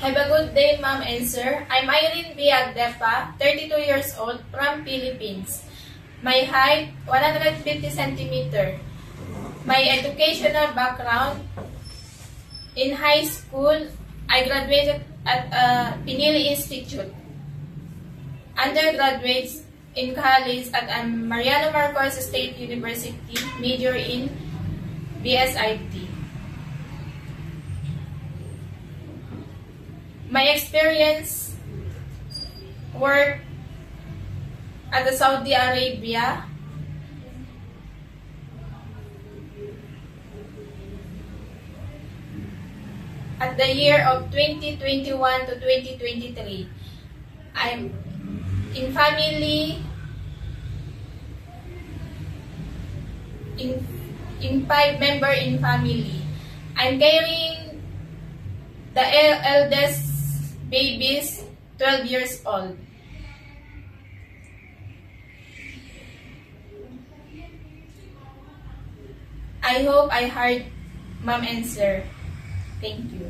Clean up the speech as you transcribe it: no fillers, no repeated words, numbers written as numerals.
Have a good day, Ma'am and Sir. I'm Irene B. Agdepa, 32 years old, from Philippines. My height, 150 centimeter. My educational background, in high school, I graduated at Pinili Institute. Undergraduates in college at Mariano Marcos State University, major in BSIT. My experience, work at the Saudi Arabia, at the year of 2021 to 2023. I'm in family, in 5 member in family. I'm carrying the eldest babies, 12 years old. I hope I heard Ma'am and Sir. Thank you.